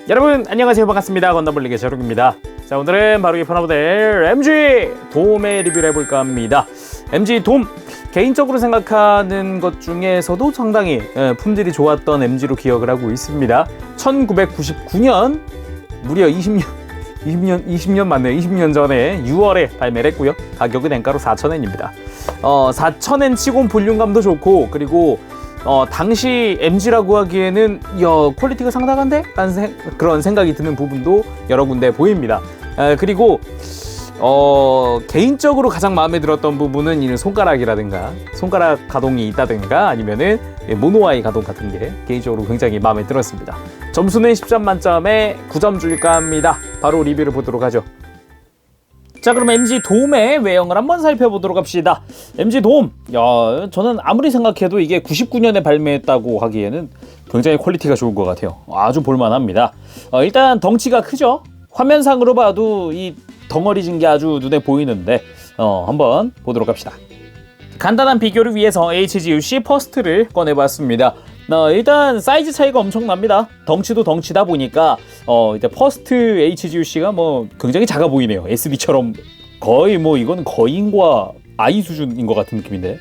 여러분 안녕하세요, 반갑습니다. 건담블리의 제록입니다. 자, 오늘은 바로 이 프라모델 MG 돔의 리뷰를 해볼까 합니다. MG 돔, 개인적으로 생각하는 것 중에서도 상당히 품질이 좋았던 MG로 기억을 하고 있습니다. 1999년 무려 20년 맞네요. 20년 전에 6월에 발매를 했고요. 가격은 엔가로 4,000엔입니다. 4,000엔 치곤 볼륨감도 좋고, 그리고 당시 MG라고 하기에는 퀄리티가 상당한데? 라는 그런 생각이 드는 부분도 여러 군데 보입니다. 그리고 개인적으로 가장 마음에 들었던 부분은 이 손가락이라든가 손가락 가동이 있다든가 아니면은 모노아이 가동 같은 게 개인적으로 굉장히 마음에 들었습니다. 점수는 10점 만점에 9점 줄까 합니다. 바로 리뷰를 보도록 하죠. 자, 그럼 MG 돔의 외형을 한번 살펴보도록 합시다. MG 돔, 저는 아무리 생각해도 이게 99년에 발매했다고 하기에는 굉장히 퀄리티가 좋은 것 같아요. 아주 볼만합니다. 일단 덩치가 크죠. 화면상으로 봐도 이 덩어리진 게 아주 눈에 보이는데 한번 보도록 합시다. 간단한 비교를 위해서 HGUC 퍼스트를 꺼내봤습니다. 일단 사이즈 차이가 엄청납니다. 덩치도 덩치다 보니까 이제 퍼스트 HGUC가 굉장히 작아 보이네요. SB처럼 거의 이건 거인과 아이 수준인 것 같은 느낌인데,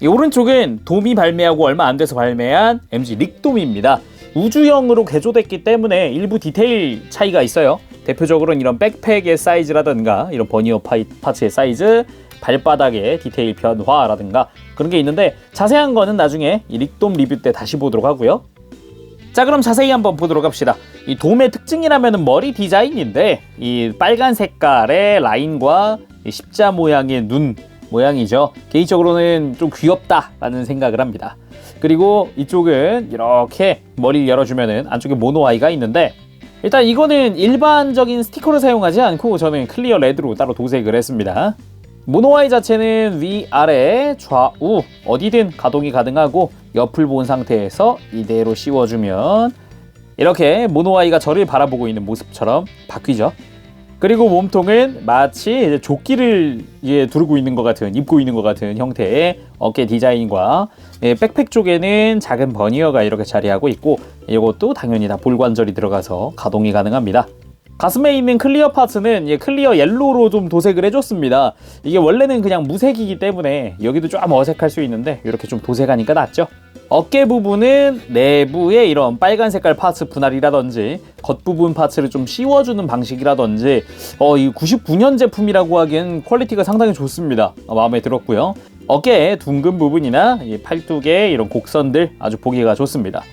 이 오른쪽은 돔이 발매하고 얼마 안 돼서 발매한 MG 릭돔입니다. 우주형으로 개조됐기 때문에 일부 디테일 차이가 있어요. 대표적으로는 이런 백팩의 사이즈라든가 이런 버니어 파츠의 사이즈, 발바닥의 디테일 변화라든가 그런 게 있는데, 자세한 거는 나중에 이 릭돔 리뷰 때 다시 보도록 하고요. 자, 그럼 자세히 한번 보도록 합시다. 이 돔의 특징이라면 머리 디자인인데, 이 빨간 색깔의 라인과 이 십자 모양의 눈 모양이죠. 개인적으로는 좀 귀엽다라는 생각을 합니다. 그리고 이쪽은 이렇게 머리를 열어주면은 안쪽에 모노아이가 있는데, 일단 이거는 일반적인 스티커를 사용하지 않고 저는 클리어 레드로 따로 도색을 했습니다. 모노아이 자체는 위, 아래, 좌우 어디든 가동이 가능하고, 옆을 본 상태에서 이대로 씌워주면 이렇게 모노아이가 저를 바라보고 있는 모습처럼 바뀌죠. 그리고 몸통은 마치 이제 조끼를 두르고 있는 것 같은, 입고 있는 것 같은 형태의 어깨 디자인과, 백팩 쪽에는 작은 버니어가 이렇게 자리하고 있고, 이것도 당연히 다 볼관절이 들어가서 가동이 가능합니다. 가슴에 있는 클리어 파츠는 클리어 옐로우로 좀 도색을 해줬습니다. 이게 원래는 그냥 무색이기 때문에 여기도 좀 어색할 수 있는데 이렇게 좀 도색하니까 낫죠. 어깨 부분은 내부에 이런 빨간 색깔 파츠 분할이라든지 겉부분 파츠를 좀 씌워주는 방식이라든지, 이 99년 제품이라고 하기엔 퀄리티가 상당히 좋습니다. 마음에 들었고요. 어깨의 둥근 부분이나 팔뚝의 이런 곡선들 아주 보기가 좋습니다.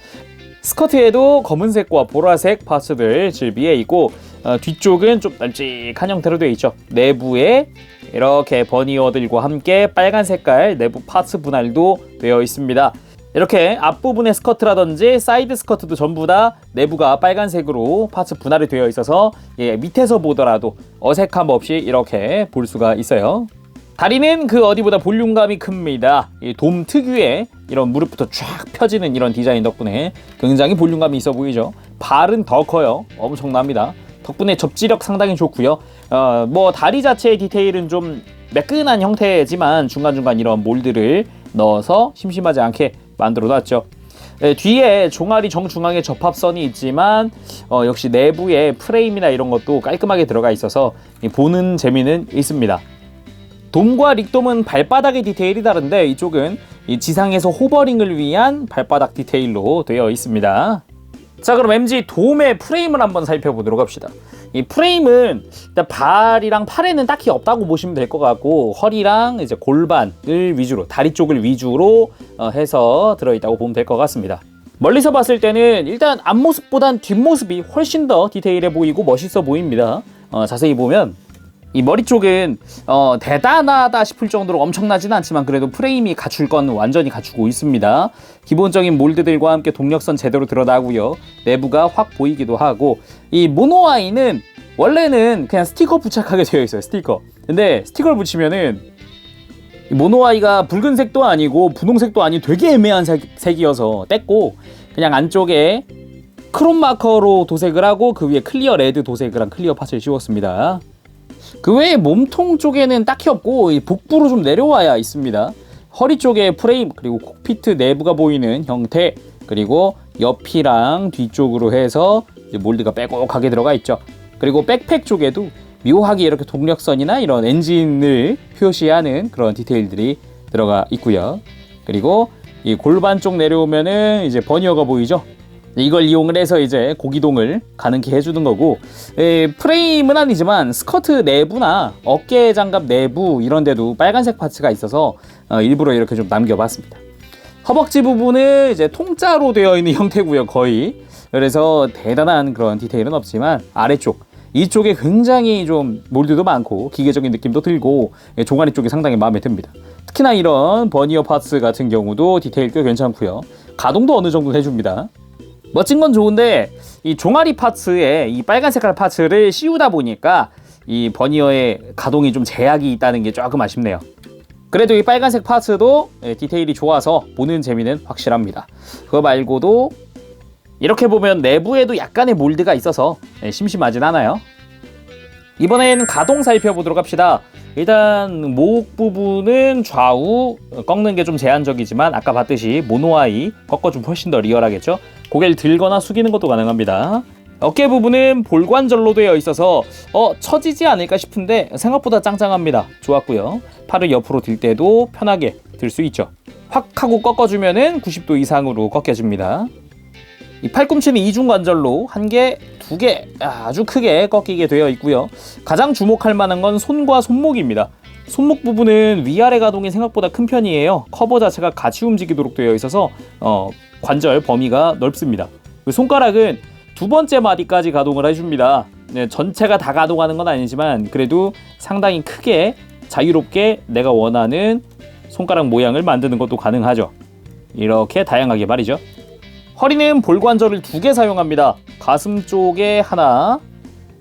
스커트에도 검은색과 보라색 파츠들 질비해 있고, 뒤쪽은 좀 널찍한 형태로 되어 있죠. 내부에 이렇게 버니어들과 함께 빨간 색깔 내부 파츠 분할도 되어 있습니다. 이렇게 앞부분의 스커트라든지 사이드 스커트도 전부 다 내부가 빨간색으로 파츠 분할이 되어 있어서 밑에서 보더라도 어색함 없이 이렇게 볼 수가 있어요. 다리는 그 어디보다 볼륨감이 큽니다. 이 돔 특유의 이런 무릎부터 쫙 펴지는 이런 디자인 덕분에 굉장히 볼륨감이 있어 보이죠. 발은 더 커요. 엄청납니다. 덕분에 접지력 상당히 좋고요. 다리 자체의 디테일은 좀 매끈한 형태지만 중간중간 이런 몰드를 넣어서 심심하지 않게 만들어 놨죠. 뒤에 종아리 정중앙에 접합선이 있지만 역시 내부에 프레임이나 이런 것도 깔끔하게 들어가 있어서 보는 재미는 있습니다. 돔과 릭돔은 발바닥의 디테일이 다른데, 이쪽은 이 지상에서 호버링을 위한 발바닥 디테일로 되어 있습니다. 자, 그럼 MG 돔의 프레임을 한번 살펴보도록 합시다. 이 프레임은 일단 발이랑 팔에는 딱히 없다고 보시면 될 것 같고, 허리랑 이제 골반을 위주로, 다리 쪽을 위주로 해서 들어있다고 보면 될 것 같습니다. 멀리서 봤을 때는 일단 앞모습보단 뒷모습이 훨씬 더 디테일해 보이고 멋있어 보입니다. 자세히 보면 이 머리 쪽은 대단하다 싶을 정도로 엄청나진 않지만 그래도 프레임이 갖출 건 완전히 갖추고 있습니다. 기본적인 몰드들과 함께 동력선 제대로 드러나고요. 내부가 확 보이기도 하고, 이 모노아이는 원래는 그냥 스티커 부착하게 되어 있어요. 스티커. 근데 스티커를 붙이면은 이 모노아이가 붉은색도 아니고 분홍색도 아닌 되게 애매한 색이어서 뗐고, 그냥 안쪽에 크롬 마커로 도색을 하고 그 위에 클리어 레드 도색을 한 클리어 파츠를 씌웠습니다. 그 외에 몸통 쪽에는 딱히 없고 복부로 좀 내려와야 있습니다. 허리 쪽에 프레임, 그리고 콕피트 내부가 보이는 형태, 그리고 옆이랑 뒤쪽으로 해서 이제 몰드가 빼곡하게 들어가 있죠. 그리고 백팩 쪽에도 묘하게 이렇게 동력선이나 이런 엔진을 표시하는 그런 디테일들이 들어가 있고요. 그리고 이 골반 쪽 내려오면은 이제 버니어가 보이죠. 이걸 이용을 해서 이제 고기동을 가능케 해주는 거고, 프레임은 아니지만 스커트 내부나 어깨 장갑 내부 이런 데도 빨간색 파츠가 있어서 일부러 이렇게 좀 남겨봤습니다. 허벅지 부분은 이제 통짜로 되어 있는 형태고요, 거의. 그래서 대단한 그런 디테일은 없지만 아래쪽 이쪽에 굉장히 좀 몰드도 많고 기계적인 느낌도 들고 종아리 쪽이 상당히 마음에 듭니다. 특히나 이런 버니어 파츠 같은 경우도 디테일 꽤 괜찮고요. 가동도 어느 정도 해줍니다. 멋진 건 좋은데 이 종아리 파츠에 이 빨간 색깔 파츠를 씌우다 보니까 이 버니어의 가동이 좀 제약이 있다는 게 조금 아쉽네요. 그래도 이 빨간색 파츠도 디테일이 좋아서 보는 재미는 확실합니다. 그거 말고도 이렇게 보면 내부에도 약간의 몰드가 있어서 심심하진 않아요. 이번엔 가동 살펴보도록 합시다. 일단 목 부분은 좌우 꺾는 게 좀 제한적이지만 아까 봤듯이 모노아이 꺾어주면 훨씬 더 리얼하겠죠. 고개를 들거나 숙이는 것도 가능합니다. 어깨 부분은 볼관절로 되어 있어서 처지지 않을까 싶은데 생각보다 짱짱합니다. 좋았고요. 팔을 옆으로 들 때도 편하게 들 수 있죠. 확 하고 꺾어주면은 90도 이상으로 꺾여집니다. 이 팔꿈치는 이중관절로 한 개, 두 개 아주 크게 꺾이게 되어 있고요. 가장 주목할 만한 건 손과 손목입니다. 손목 부분은 위아래 가동이 생각보다 큰 편이에요. 커버 자체가 같이 움직이도록 되어 있어서 관절 범위가 넓습니다. 손가락은 두 번째 마디까지 가동을 해줍니다. 전체가 다 가동하는 건 아니지만 그래도 상당히 크게 자유롭게 내가 원하는 손가락 모양을 만드는 것도 가능하죠. 이렇게 다양하게 말이죠. 허리는 볼관절을 2개 사용합니다. 가슴 쪽에 하나,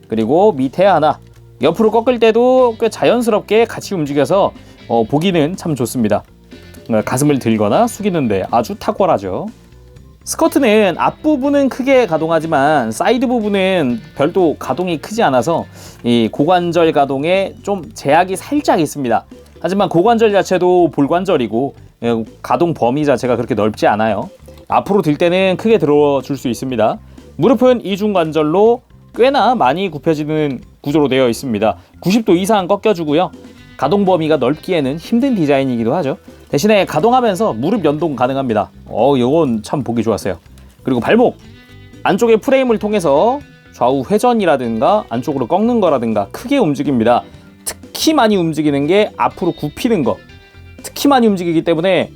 그리고 밑에 하나. 옆으로 꺾을 때도 꽤 자연스럽게 같이 움직여서 보기는 참 좋습니다. 가슴을 들거나 숙이는데 아주 탁월하죠. 스커트는 앞부분은 크게 가동하지만 사이드 부분은 별도 가동이 크지 않아서 이 고관절 가동에 좀 제약이 살짝 있습니다. 하지만 고관절 자체도 볼관절이고 가동 범위 자체가 그렇게 넓지 않아요. 앞으로 들 때는 크게 들어줄 수 있습니다. 무릎은 이중관절로 꽤나 많이 굽혀지는 구조로 되어 있습니다. 90도 이상 꺾여주고요. 가동 범위가 넓기에는 힘든 디자인이기도 하죠. 대신에 가동하면서 무릎 연동 가능합니다. 이건 참 보기 좋았어요. 그리고 발목 안쪽의 프레임을 통해서 좌우 회전이라든가 안쪽으로 꺾는 거라든가 크게 움직입니다. 특히 많이 움직이는 게 앞으로 굽히는 거. 특히 많이 움직이기 때문에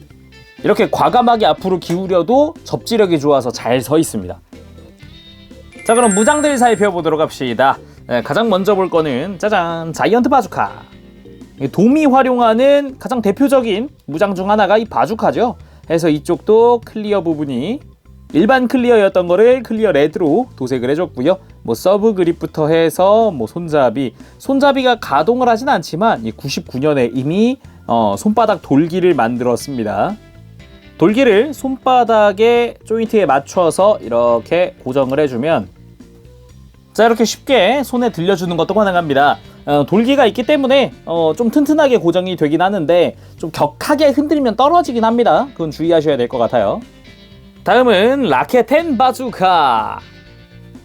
이렇게 과감하게 앞으로 기울여도 접지력이 좋아서 잘 서 있습니다. 자, 그럼 무장들 살펴보도록 합시다. 가장 먼저 볼 거는 짜잔, 자이언트 바주카. 돔이 활용하는 가장 대표적인 무장 중 하나가 이 바주카죠. 그래서 이쪽도 클리어 부분이 일반 클리어였던 거를 클리어 레드로 도색을 해줬고요. 서브 그립부터 해서 손잡이가 가동을 하진 않지만 99년에 이미 손바닥 돌기를 만들었습니다. 돌기를 손바닥의 조인트에 맞춰서 이렇게 고정을 해주면 자, 이렇게 쉽게 손에 들려주는 것도 가능합니다. 돌기가 있기 때문에 좀 튼튼하게 고정이 되긴 하는데 좀 격하게 흔들면 떨어지긴 합니다. 그건 주의하셔야 될 것 같아요. 다음은 라켓10 바주카.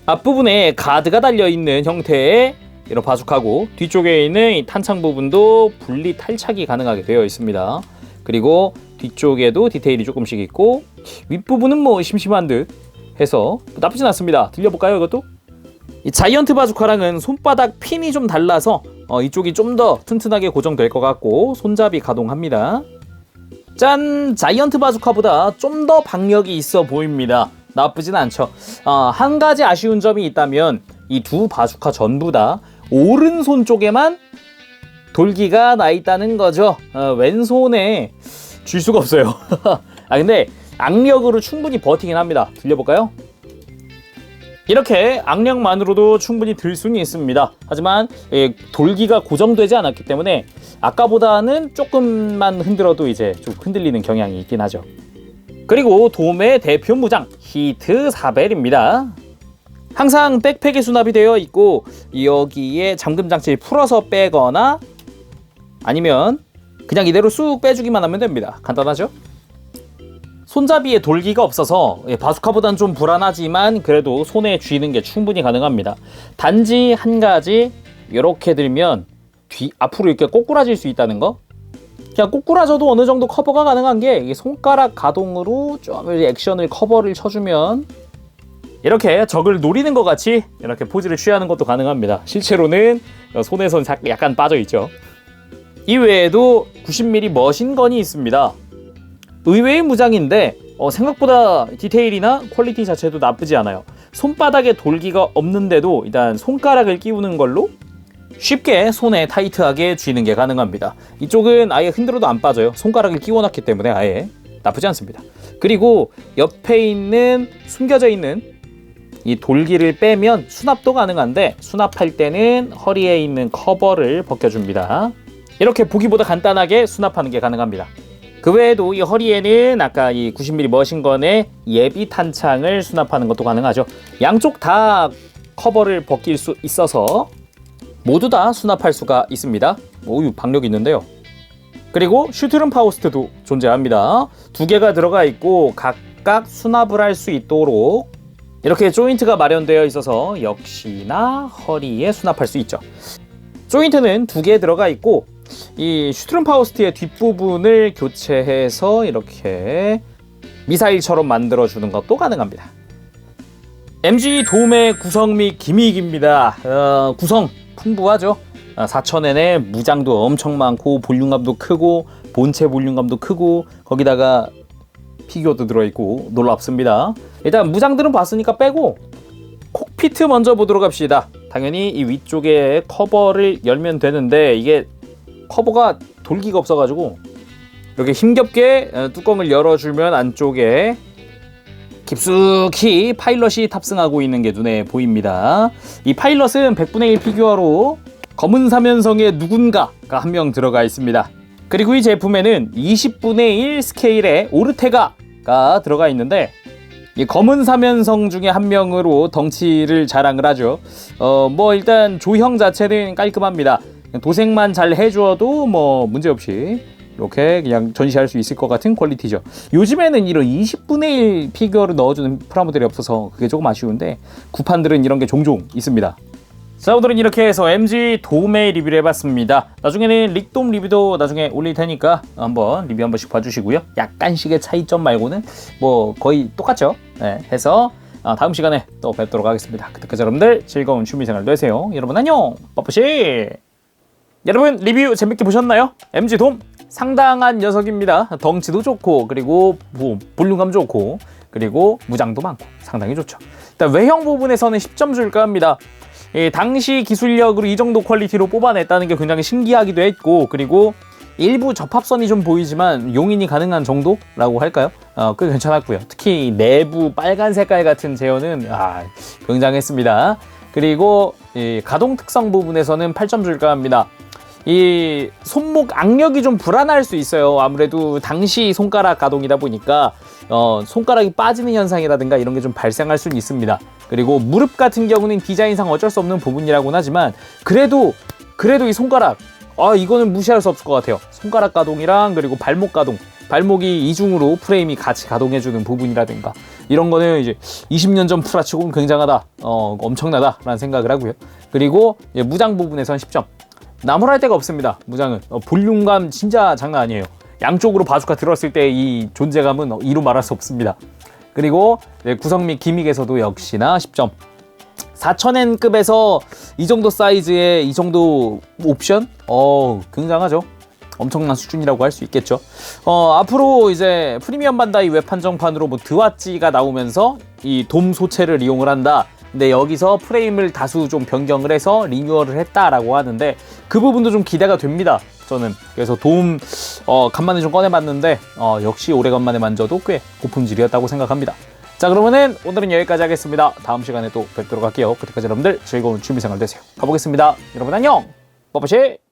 앞부분에 가드가 달려있는 형태의 이런 바주카고 뒤쪽에 있는 이 탄창 부분도 분리 탈착이 가능하게 되어 있습니다. 그리고 뒤쪽에도 디테일이 조금씩 있고 윗부분은 심심한 듯 해서 나쁘진 않습니다. 들려볼까요, 이것도? 이 자이언트 바주카랑은 손바닥 핀이 좀 달라서 이쪽이 좀 더 튼튼하게 고정될 것 같고 손잡이 가동합니다. 짠! 자이언트 바주카보다 좀 더 박력이 있어 보입니다. 나쁘진 않죠. 한 가지 아쉬운 점이 있다면 이 두 바주카 전부 다 오른손 쪽에만 돌기가 나 있다는 거죠. 왼손에 줄 수가 없어요. 근데 악력으로 충분히 버티긴 합니다. 들려볼까요? 이렇게 악력만으로도 충분히 들 수는 있습니다. 하지만 돌기가 고정되지 않았기 때문에 아까보다는 조금만 흔들어도 이제 좀 흔들리는 경향이 있긴 하죠. 그리고 돔의 대표 무장 히트 사벨입니다. 항상 백팩에 수납이 되어 있고 여기에 잠금 장치를 풀어서 빼거나 아니면 그냥 이대로 쑥 빼주기만 하면 됩니다. 간단하죠? 손잡이에 돌기가 없어서 바수카보단 좀 불안하지만 그래도 손에 쥐는 게 충분히 가능합니다. 단지 한 가지, 이렇게 들면 앞으로 이렇게 꼬꾸라질 수 있다는 거. 그냥 꼬꾸라져도 어느 정도 커버가 가능한 게 손가락 가동으로 좀 액션을 커버를 쳐주면 이렇게 적을 노리는 것 같이 이렇게 포즈를 취하는 것도 가능합니다. 실제로는 손에선 약간 빠져있죠. 이외에도 90mm 머신건이 있습니다. 의외의 무장인데 생각보다 디테일이나 퀄리티 자체도 나쁘지 않아요. 손바닥에 돌기가 없는데도 일단 손가락을 끼우는 걸로 쉽게 손에 타이트하게 쥐는 게 가능합니다. 이쪽은 아예 흔들어도 안 빠져요. 손가락을 끼워놨기 때문에 아예 나쁘지 않습니다. 그리고 옆에 있는 숨겨져 있는 이 돌기를 빼면 수납도 가능한데 수납할 때는 허리에 있는 커버를 벗겨줍니다. 이렇게 보기보다 간단하게 수납하는 게 가능합니다. 그 외에도 이 허리에는 아까 이 90mm 머신건의 예비 탄창을 수납하는 것도 가능하죠. 양쪽 다 커버를 벗길 수 있어서 모두 다 수납할 수가 있습니다. 오유 박력 있는데요. 그리고 슈트룸 파우스트도 존재합니다. 두 개가 들어가 있고 각각 수납을 할 수 있도록 이렇게 조인트가 마련되어 있어서 역시나 허리에 수납할 수 있죠. 조인트는 두 개 들어가 있고 이 슈트룸 파우스트의 뒷부분을 교체해서 이렇게 미사일처럼 만들어주는 것도 가능합니다. MG 도움의 구성 및 기믹입니다. 구성 풍부하죠. 4000N에 무장도 엄청 많고 볼륨감도 크고 본체 볼륨감도 크고 거기다가 피규어도 들어있고 놀랍습니다. 일단 무장들은 봤으니까 빼고 콕피트 먼저 보도록 합시다. 당연히 이 위쪽에 커버를 열면 되는데 이게 커버가 돌기가 없어가지고 이렇게 힘겹게 뚜껑을 열어주면 안쪽에 깊숙이 파일럿이 탑승하고 있는 게 눈에 보입니다. 이 파일럿은 100분의 1 피규어로 검은 사면성의 누군가가 한 명 들어가 있습니다. 그리고 이 제품에는 20분의 1 스케일의 오르테가가 들어가 있는데 이 검은 사면성 중에 한 명으로 덩치를 자랑을 하죠. 뭐 일단 조형 자체는 깔끔합니다. 도색만 잘 해주어도 뭐 문제없이 이렇게 그냥 전시할 수 있을 것 같은 퀄리티죠. 요즘에는 이런 20분의 1 피규어를 넣어주는 프라모델이 없어서 그게 조금 아쉬운데 구판들은 이런 게 종종 있습니다. 자, 오늘은 이렇게 해서 MG 돔의 리뷰를 해봤습니다. 나중에는 릭돔 리뷰도 나중에 올릴 테니까 한번 리뷰 한 번씩 봐주시고요. 약간씩의 차이점 말고는 뭐 거의 똑같죠. 네, 해서 다음 시간에 또 뵙도록 하겠습니다. 그때까지 여러분들 즐거운 취미생활 되세요. 여러분 안녕. 빠뿌시. 여러분 리뷰 재밌게 보셨나요? MG 돔 상당한 녀석입니다. 덩치도 좋고 그리고 볼륨감 좋고 그리고 무장도 많고 상당히 좋죠. 일단 외형 부분에서는 10점 줄까 합니다. 당시 기술력으로 이 정도 퀄리티로 뽑아냈다는 게 굉장히 신기하기도 했고 그리고 일부 접합선이 좀 보이지만 용인이 가능한 정도라고 할까요? 꽤 괜찮았고요. 특히 내부 빨간 색깔 같은 제어는 굉장했습니다. 그리고 이 가동 특성 부분에서는 8점 줄까 합니다. 이 손목 악력이 좀 불안할 수 있어요. 아무래도 당시 손가락 가동이다 보니까 손가락이 빠지는 현상이라든가 이런 게 좀 발생할 수는 있습니다. 그리고 무릎 같은 경우는 디자인상 어쩔 수 없는 부분이라고는 하지만 그래도 이 손가락 이거는 무시할 수 없을 것 같아요. 손가락 가동이랑 그리고 발목 가동, 발목이 이중으로 프레임이 같이 가동해주는 부분이라든가 이런 거는 이제 20년 전 프라치고는 굉장하다, 엄청나다라는 생각을 하고요. 그리고 무장 부분에선 10점. 나무랄 데가 없습니다. 무장은 볼륨감 진짜 장난 아니에요. 양쪽으로 바주카 들었을 때 이 존재감은 이루 말할 수 없습니다. 그리고 구성 및 기믹에서도 역시나 10점. 4000N급에서 이 정도 사이즈의 이 정도 옵션? 굉장하죠. 엄청난 수준이라고 할 수 있겠죠. 앞으로 이제 프리미엄 반다이 웹 한정판으로 뭐 드와찌가 나오면서 이 돔 소체를 이용을 한다. 근데 여기서 프레임을 다수 좀 변경을 해서 리뉴얼을 했다라고 하는데 그 부분도 좀 기대가 됩니다. 저는 그래서 돔 간만에 좀 꺼내봤는데 역시 오래간만에 만져도 꽤 고품질이었다고 생각합니다. 자, 그러면은 오늘은 여기까지 하겠습니다. 다음 시간에 또 뵙도록 할게요. 그때까지 여러분들 즐거운 취미생활 되세요. 가보겠습니다. 여러분 안녕. 빠빠시.